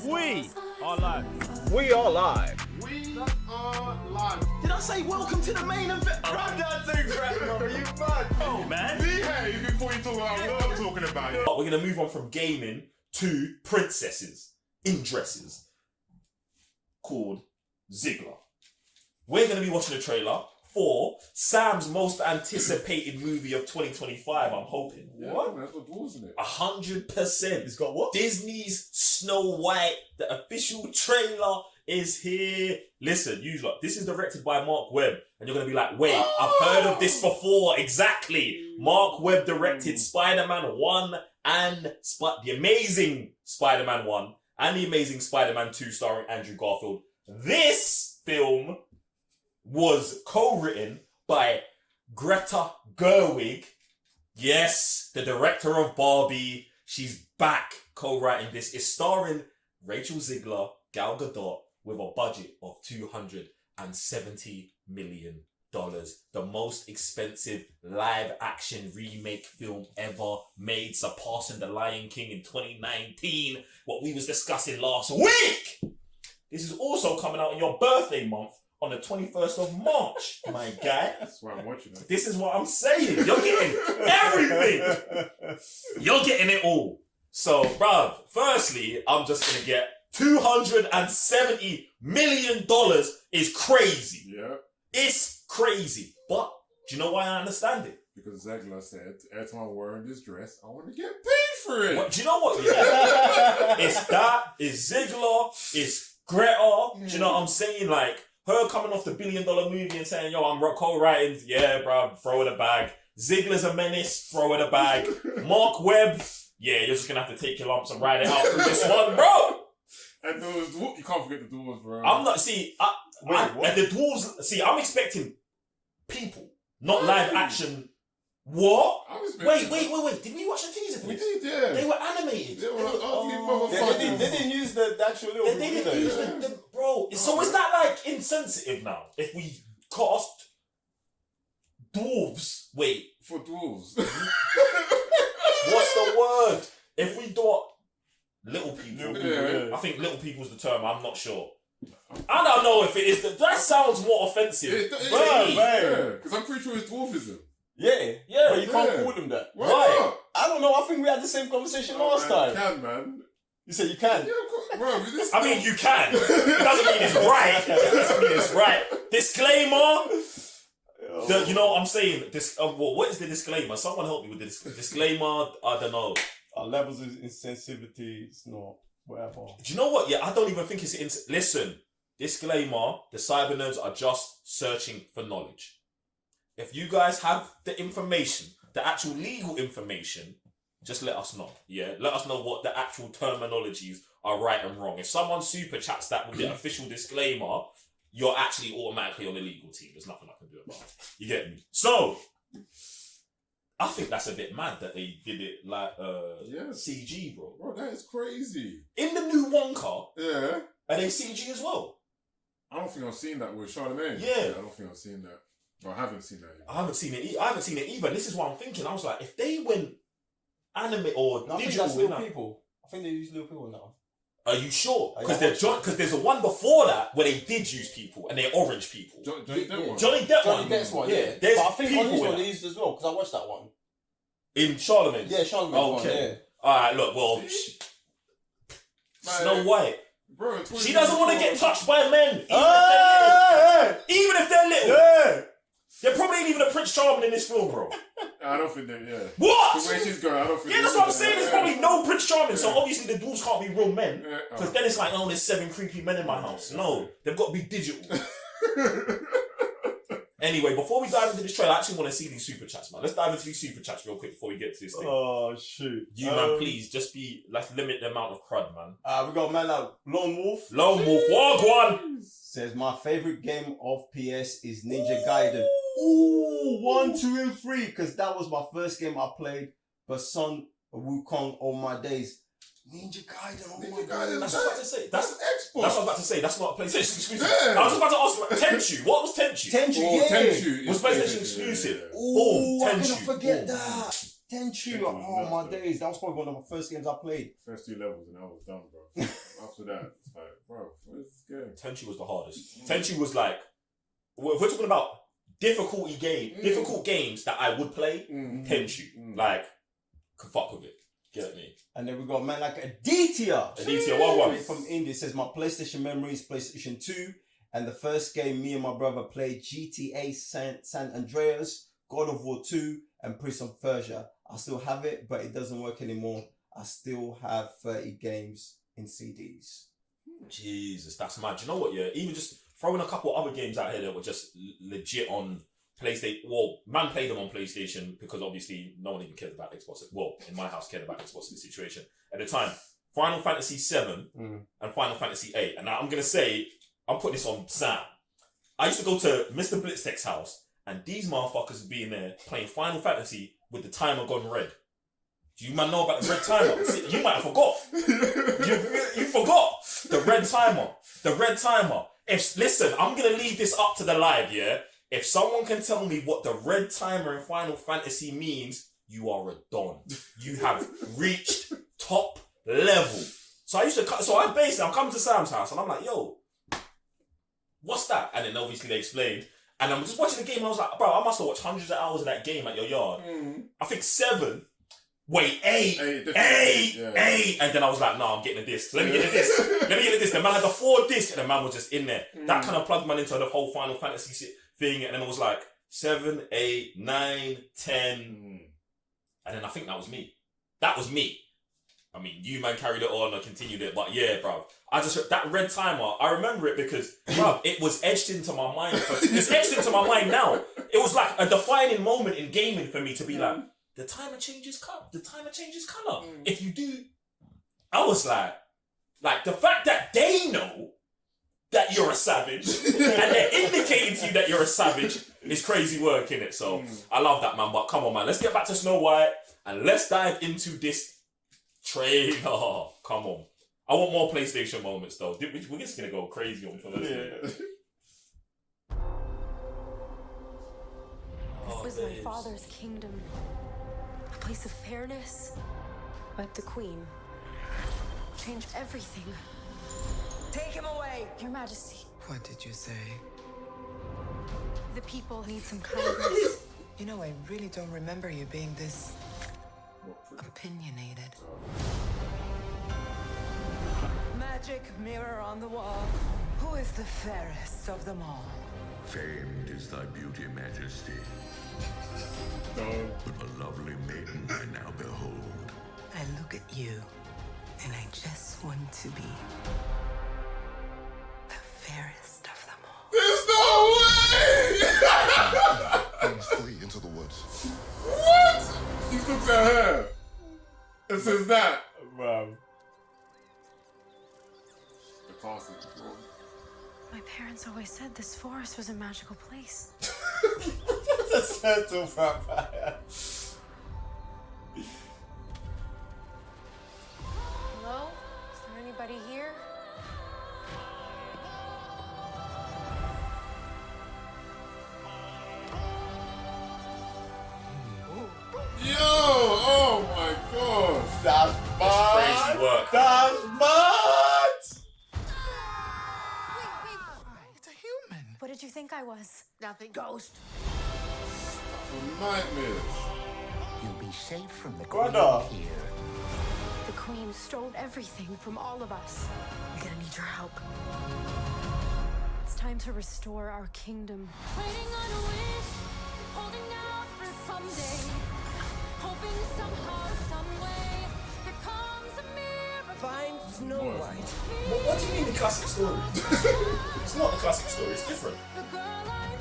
We are live. We are live. We are live. Did I say welcome to the main event? Run that thing right, bro. You mad? Oh, man. Behave before you talk about what I'm talking about. We're going to move on from gaming to princesses in dresses called Ziggler. We're going to be watching a trailer for Sam's most anticipated movie of 2025, I'm hoping. Yeah, what? That's what dwarves in it. 100%. It's got what? Disney's Snow White, the official trailer is here. Listen, you lot, this is directed by Mark Webb, and you're going to be like, wait, I've heard of this before. Exactly. Mark Webb directed Spider-Man 1 and the Amazing Spider-Man 1 and the Amazing Spider-Man 2 starring Andrew Garfield. This film was co-written by Greta Gerwig. Yes, the director of Barbie. She's back co-writing this. It's starring Rachel Ziegler, Gal Gadot, with a budget of $270 million. The most expensive live-action remake film ever made, surpassing The Lion King in 2019, what we was discussing last week. This is also coming out in your birthday month on the 21st of March, my guy. That's why I'm watching it. This is what I'm saying. You're getting everything. You're getting it all. So, bruv, firstly, I'm just going to get $270 million is crazy. Yeah. It's crazy. But do you know why I understand it? Because Zegler said, every time I'm wearing this dress, I want to get paid for it. What, do you know what? Yeah. It's that, it's Ziegler, it's Greta. Do you know what I'm saying? Like, her coming off the $1 billion movie and saying, yo, I'm co-writing. Yeah, bruv, throw it a bag. Ziegler's a menace, throw it a bag. Mark Webb, yeah, you're just going to have to take your lumps and ride it out through this one, bro. And those, you can't forget the dwarves, bro. I'm not, see, and the dwarves, see, I'm expecting people, not live action. What? Wait. Did we watch the teaser for We this? did, yeah. They were animated. They were motherfuckers. They didn't use the actual little They didn't use the bro. So is that like insensitive now? If we cast dwarves, wait, For dwarves. what's the word? If we do little people, Yeah. I think little people's the term. I'm not sure. I don't know if it is. That sounds more offensive. Because I'm pretty sure it's dwarfism. Yeah, but you can't call them that. Why? not? I don't know. I think we had the same conversation last time. You can, man. You said you can. Yeah, of course. Bro, this I mean, you can. It doesn't mean it's right. It doesn't mean it's right. Disclaimer. You know what I'm saying? What is the disclaimer? Someone help me with this disclaimer. I don't know. Our levels of insensitivity, it's not whatever. Do you know what? Yeah, I don't even think it's... Listen, disclaimer, the cyber nerds are just searching for knowledge. If you guys have the information, the actual legal information, just let us know. Yeah, let us know what the actual terminologies are right and wrong. If someone super chats that with the official disclaimer, you're actually automatically on the legal team. There's nothing I can do about it. You get me? So, I think that's a bit mad that they did it like CG, bro. Bro, that is crazy. In the new Wonka, Yeah. are they CG as well? I don't think I've seen that with Charlemagne. Yeah. I don't think I've seen that. No, I haven't seen that yet. I haven't seen it either. This is what I'm thinking. I was like, if they went anime or No, I think digital, that's in little that, people. I think they use little people now. are you sure? Yeah, Because there's a one before that where they did use people and they're orange people. Johnny Depp one. Johnny Depp Johnny one. Depp's one, Yeah, yeah. there's But I think on people this in one that. they used as well, because I watched that one. In Charlemagne's. Yeah, Charlemagne's one, Okay. yeah. Alright, look, well, Snow White. Bro, She doesn't want to get touched by men. Even if they're little. Yeah. There probably ain't even a Prince Charming in this film, bro. I don't think that, yeah. What? The way she's going, I don't think Yeah, that's what I'm saying. There's probably no Prince Charming, so obviously the dwarves can't be real men. Because then it's like, oh, there's 7 creepy men in my house. No, they've got to be digital. Anyway, before we dive into this trailer, I actually want to see these super chats, man. Let's dive into these super chats real quick before we get to this thing. Oh, shoot. Man, please, let's limit the amount of crud, man. We got a man like Lone Wolf. Lone Wolf, Wagwan! Says, my favourite game of PS is Ninja Gaiden. Ooh, 1, 2, and 3, because that was my first game I played. But Son Wukong all my days. Ninja Gaiden, oh my god. That's what I was about to say. That's Xbox. what I was about to say. That's not a PlayStation exclusive. Yeah. I was about to ask about Tenchu. What was Tenchu? Tenchu, Oh, yeah. Tenchu. Was PlayStation exclusive. Ooh, Boom, I'm Tenchu. gonna forget that. Tenchu, Tenchu was oh nuts, my though. days. That was probably one of my first games I played. First 2 levels and I was done, bro. After that, it's like, bro, what is this game? Tenchu was the hardest. Tenchu was like, if we're talking about difficult games that I would play, Tenchu. Like, can fuck with it. Get me? And then we got a man like Aditya. Aditya, what one? From India says, my PlayStation memories, PlayStation 2. And the first game me and my brother played, GTA San Andreas, God of War 2, and Prince of Persia. I still have it, but it doesn't work anymore. I still have 30 games in CDs. Jesus, that's mad. Do you know what, yeah? Even just throwing a couple other games out here that were just legit on PlayStation. Well, man played them on PlayStation because obviously no one even cared about Xbox. Well, in my house, cared about Xbox in the situation. At the time, Final Fantasy 7 and Final Fantasy 8. And now I'm going to say, I'm putting this on Sam. I used to go to Mr. Blitztek's house and these motherfuckers would be in there playing Final Fantasy with the timer gone red. Do you man know about the red timer? You might have forgot. You forgot the red timer. The red timer. Listen, I'm gonna leave this up to the live, yeah? If someone can tell me what the red timer in Final Fantasy means, you are a don. You have reached top level. So I'm coming to Sam's house and I'm like, yo, what's that? And then obviously they explained. And I'm just watching the game and I was like, bro, I must have watched hundreds of hours of that game at your yard. I think 7. Wait, 8. 8. And then I was like, no, I'm getting a disc. Let me get a disc. The man had the 4 disc and the man was just in there. That kind of plugged man into the whole Final Fantasy thing. And then it was like 7, 8, 9, 10. And then I think that was me. I mean, you man carried it on and continued it, but yeah, bro. That red timer, I remember it because, bro, it was etched into my mind. It's etched into my mind now. It was like a defining moment in gaming for me to be like, the timer changes color. If you do, I was like the fact that they know that you're a savage and they're indicating to you that you're a savage is crazy work, innit? So I love that, man. But come on, man, let's get back to Snow White and let's dive into this trailer. Come on. I want more PlayStation moments though. We're just gonna go crazy on for this. This was my father's kingdom. A place of fairness. But the Queen changed everything. Take him away! Your Majesty, What did you say? the people need some kindness. You know, I really don't remember you being this opinionated. Magic mirror on the wall. Who is the fairest of them all? Famed is thy beauty, Majesty. No. But a lovely maiden I now behold. I look at you, and I just want to be the fairest of them all. There's no way! Please flee into the woods. What? She looks at her. It says that. Wow. The classic. My parents always said this forest was a magical place. The central vampire. Hello? Is there anybody here? Yo! Oh my gosh! That's Crazy work. That's mad! It's a human. What did you think I was? Nothing. Ghost. Nightmares. You'll be safe from the Brother. Queen here. The Queen stole everything from all of us. I'm gonna need your help. It's time to restore our kingdom. Waiting on a wish, holding out for someday, hoping somehow, someway, there comes a miracle. Find Snow White. What do you mean the classic story? It's not the classic story, it's different. The girl I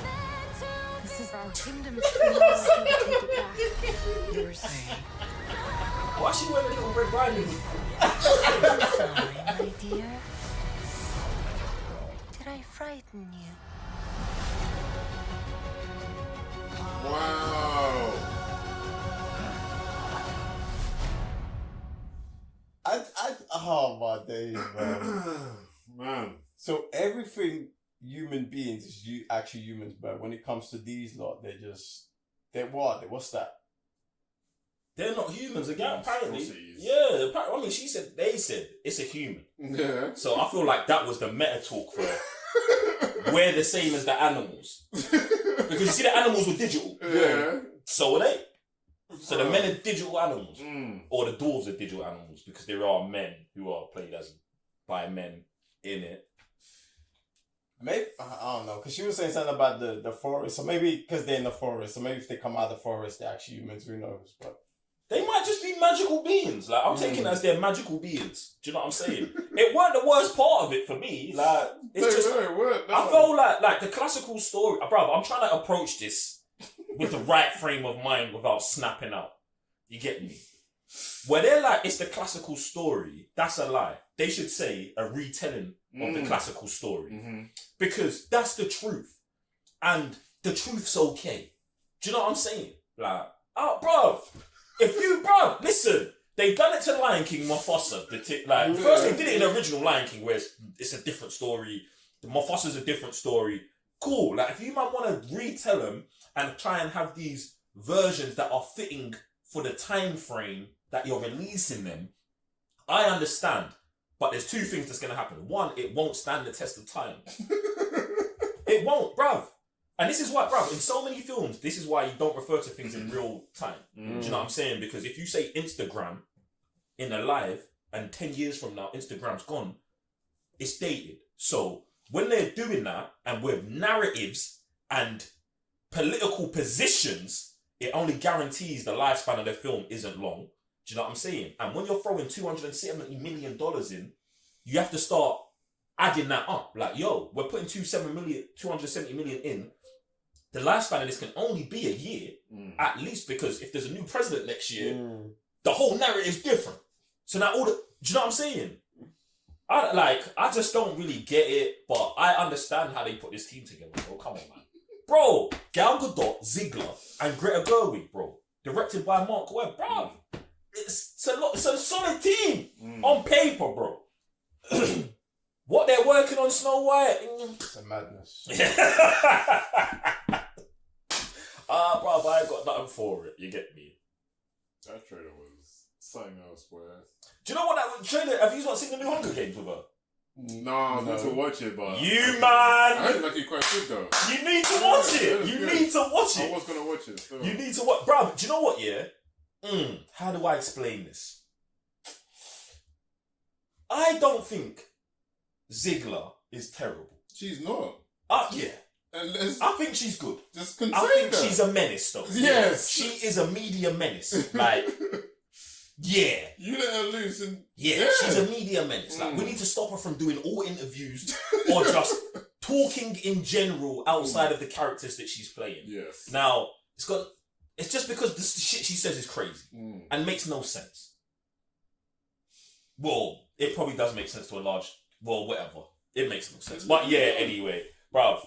met to This is our kingdom. We now have to take it back. You were saying. Why is she wearing a little red riding hood? Sorry, my dear. Did I frighten you? Wow. Oh my days, man. Man. So everything human beings is actually humans, but when it comes to these lot, they're what? What's that? They're not humans again, apparently. Monstrosities. Yeah, I mean, they said it's a human. Yeah. So I feel like that was the meta talk for we're the same as the animals. Because you see, the animals were digital. Yeah. So are they. So the men are digital animals. Mm. Or the dwarves are digital animals, because there are men who are played as by men in it. Maybe, I don't know, because she was saying something about the forest. So maybe because they're in the forest. So maybe if they come out of the forest, they're actually humans. Who knows? But They might just be magical beings. Like, I'm taking it as they're magical beings. Do you know what I'm saying? It weren't the worst part of it for me. Like, it's just... I felt like the classical story... Bro, I'm trying to approach this with the right frame of mind without snapping out. You get me? Where they're like, it's the classical story, that's a lie. They should say a retelling of the classical story. Mm-hmm. Because that's the truth. And the truth's okay. Do you know what I'm saying? Like, bruv, listen, they've done it to Lion King, Mufasa. First they did it in the original Lion King, where it's a different story. The Mufasa's a different story. Cool. Like, if you might want to retell them and try and have these versions that are fitting for the time frame that you're releasing them, I understand. But there's two things that's going to happen. One, it won't stand the test of time. It won't, bruv. And this is why, bruv, in so many films, this is why you don't refer to things in real time. Do you know what I'm saying? Because if you say Instagram in a live, and 10 years from now, Instagram's gone, it's dated. So when they're doing that, and with narratives and political positions, it only guarantees the lifespan of the film isn't long. Do you know what I'm saying? And when you're throwing $270 million in, you have to start adding that up. Like, yo, we're putting $270 million in. The lifespan of this can only be a year, at least, because if there's a new president next year, the whole narrative is different. So now do you know what I'm saying? I just don't really get it, but I understand how they put this team together, bro. Come on, man. Bro, Gal Gadot, Ziegler, and Greta Gerwig, bro. Directed by Mark Webb, bro. It's a solid team on paper, bro. What they're working on Snow White, it's a madness. Bro, but I ain't got nothing for it. You get me? That trailer was something else, boy. Do you know what that trailer? Have you not seen the new Hunger Games with her? No, I need to watch it, but I heard it's actually quite good though. You need to watch it. You need to watch it. I was gonna watch it. So. You need to watch, bro. Do you know what? Yeah. How do I explain this? I don't think Ziegler is terrible. She's not. Yeah. Unless I think she's good. Just I think she's a menace, though. Yes. She is a media menace. Like, yeah. You let her loose and... Yeah, she's a media menace. Like, we need to stop her from doing all interviews or just talking in general outside of the characters that she's playing. Yes. Now, it's just because the shit she says is crazy and makes no sense. Well, it probably does make sense to a large... Well, whatever. It makes no sense. But yeah, anyway. Bruv.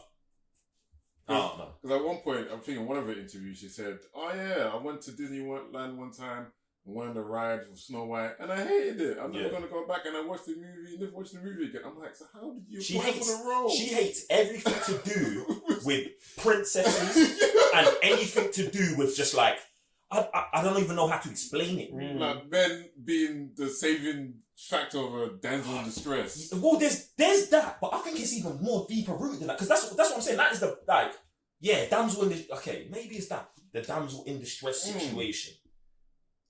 I don't know. Because at one point, I'm thinking one of her interviews, she said, "Oh yeah, I went to Disneyland one time, went on the ride with Snow White, and I hated it. I'm never gonna go back." And I watched the movie, never watched the movie again. I'm like, so how did you apply for the role? She hates everything to do with princesses and anything to do with just like I don't even know how to explain it. Really. Like men being the saving factor of a damsel in distress. Well, there's that, but I think it's even more deeper rooted than that, because that's what I'm saying. That is the damsel in the maybe it's that the damsel in distress situation.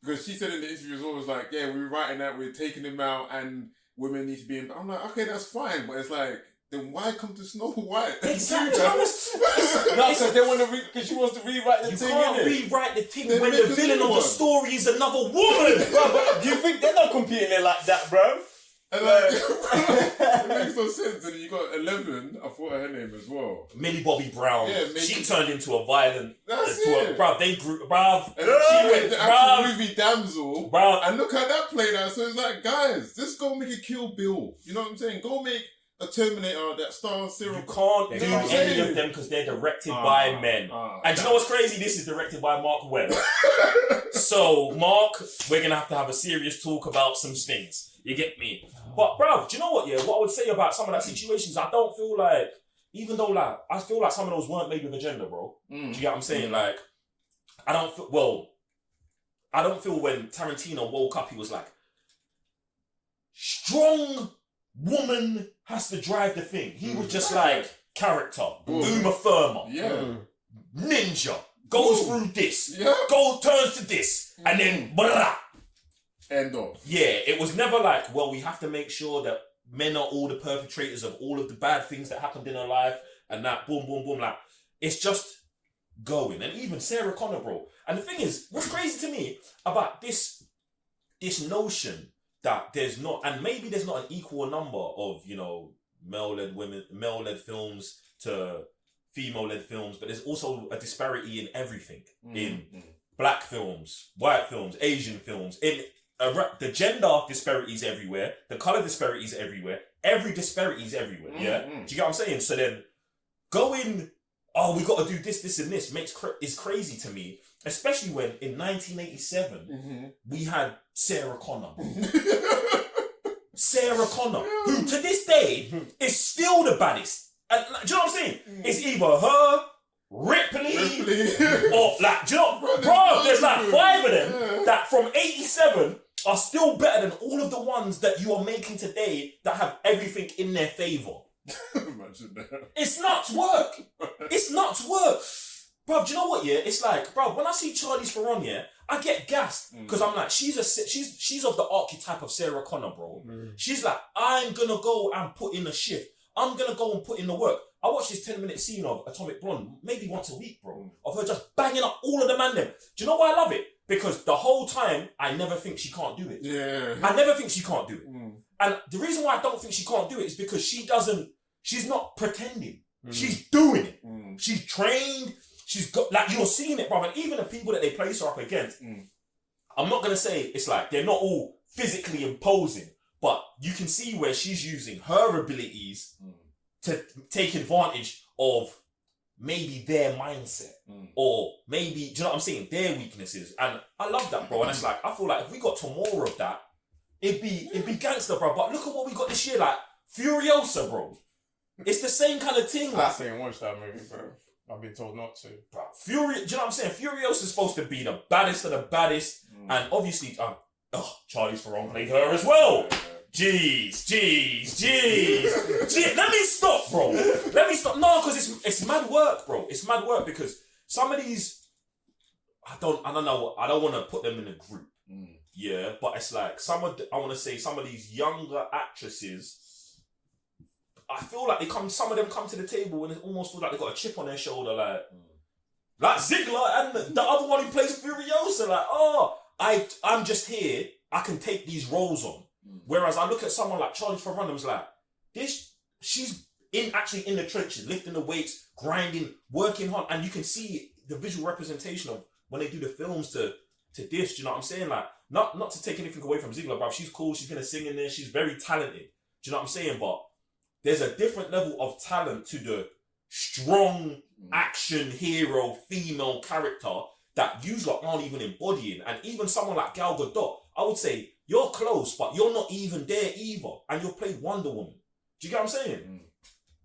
Because she said in the interview, it was always like, yeah, we're writing that, we're taking him out, and women need to be in. I'm like, okay, that's fine, but it's like, then why come to Snow White? Exactly. No, because they want to because she wants to rewrite the thing. You can't rewrite the thing when the villain of the story is another woman. Bro, but do you think they're not competing there like that, bro? And it makes no sense. And you got 11. I thought her name as well. Millie Bobby Brown. Yeah, she turned into a violent. That's it. Bruv, they grew. Bruv. And she went the actual movie Damsel. Bruv. And look how that played out. So it's like, guys, just go make a Kill Bill. You know what I'm saying? Go make a Terminator that stars Sarah. You can't do any of them because they're directed by men. And you know what's crazy? This is directed by Mark Webb. So, Mark, we're going to have a serious talk about some things. You get me? But, bruv, do you know what, yeah? What I would say about some of that situations, I don't feel like, even though, like, I feel like some of those weren't made with agenda, bro. Do you get what I'm saying? Like, I don't feel, well, I don't feel when Tarantino woke up, he was like, strong woman has to drive the thing. He was just like, character, Uma Thurman, ninja, goes through this, turns to this, and then blah. End off. Yeah, it was never like, well, we have to make sure that men are all the perpetrators of all of the bad things that happened in her life, and that boom, boom, boom. Like, it's just going. And even Sarah Connor, bro. And the thing is, what's crazy to me about this notion that there's not, and maybe there's not an equal number of, you know, male-led films to female-led films, but there's also a disparity in everything. In black films, white films, Asian films, in the gender disparities everywhere, the color disparities everywhere, every disparity is everywhere. Yeah, do you get what I'm saying? So then going, oh, we got to do this, this, and this is crazy to me, especially when in 1987 we had Sarah Connor. Sarah Connor, who to this day is still the baddest. And, do you know what I'm saying? It's either her, Ripley, or like, do you know, bro, there's like 5 of them that from 87 are still better than all of the ones that you are making today that have everything in their favor. Imagine that. It's nuts work. It's nuts work. Bro, do you know what, yeah? It's like, bro, when I see Charlize Theron, yeah, I get gassed. Because I'm like, she's of the archetype of Sarah Connor, bro. She's like, I'm gonna go and put in a shift. I'm gonna go and put in the work. I watch this 10-minute scene of Atomic Blonde maybe once a week, bro. Of her just banging up all of the man them. Do you know why I love it? Because the whole time, I never think she can't do it. Yeah. I never think she can't do it. And the reason why I don't think she can't do it is because she's not pretending. She's doing it. She's trained. She's got, like, you're seeing it, bro. And even the people that they place her up against, I'm not going to say it's like they're not all physically imposing, but you can see where she's using her abilities to take advantage of maybe their mindset or maybe, do you know what I'm saying, their weaknesses. And I love that, bro. And it's like, I feel like if we got to more of that, it'd be gangster, bro. But look at what we got this year, like Furiosa, bro. It's the same kind of thing. I didn't watch that movie, bro. I've been told not to. Bro, do you know what I'm saying? Furiosa's supposed to be the baddest of the baddest. And obviously, Charlize Theron played her as well. Jeez. Let me stop, bro. Let me stop. No, because it's mad work, bro. It's mad work because some of these, I don't know. I don't want to put them in a group. Yeah, but it's like some of these younger actresses, I feel like some of them come to the table and it almost feels like they got a chip on their shoulder, like Ziggler and the other one who plays Furiosa, like, oh, I'm just here, I can take these roles on. Whereas I look at someone like Charlize Theron and was like, she's actually in the trenches, lifting the weights, grinding, working hard, and you can see the visual representation of when they do the films to this, do you know what I'm saying? Like, not to take anything away from Ziggler, but she's cool, she's gonna sing in there, she's very talented, do you know what I'm saying? But there's a different level of talent to the strong action hero female character that you lot aren't even embodying. And even someone like Gal Gadot, I would say, you're close, but you're not even there either. And you've played Wonder Woman. Do you get what I'm saying?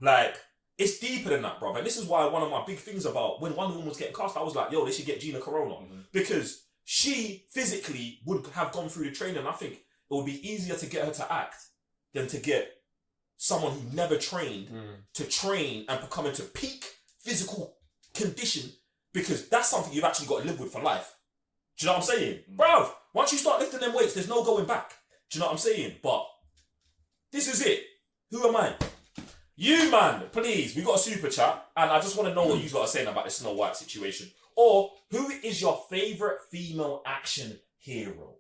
Like, it's deeper than that, bro. And this is why one of my big things about when Wonder Woman was getting cast, I was like, yo, they should get Gina Carano. Because she physically would have gone through the training. I think it would be easier to get her to act than to get someone who never trained to train and become into peak physical condition, because that's something you've actually got to live with for life. Do you know what I'm saying? Bruv, once you start lifting them weights, there's no going back. Do you know what I'm saying? But this is it. Who am I? You, man, please, we got a super chat, and I just want to know what you lot are saying about the Snow White situation. Or, who is your favourite female action hero?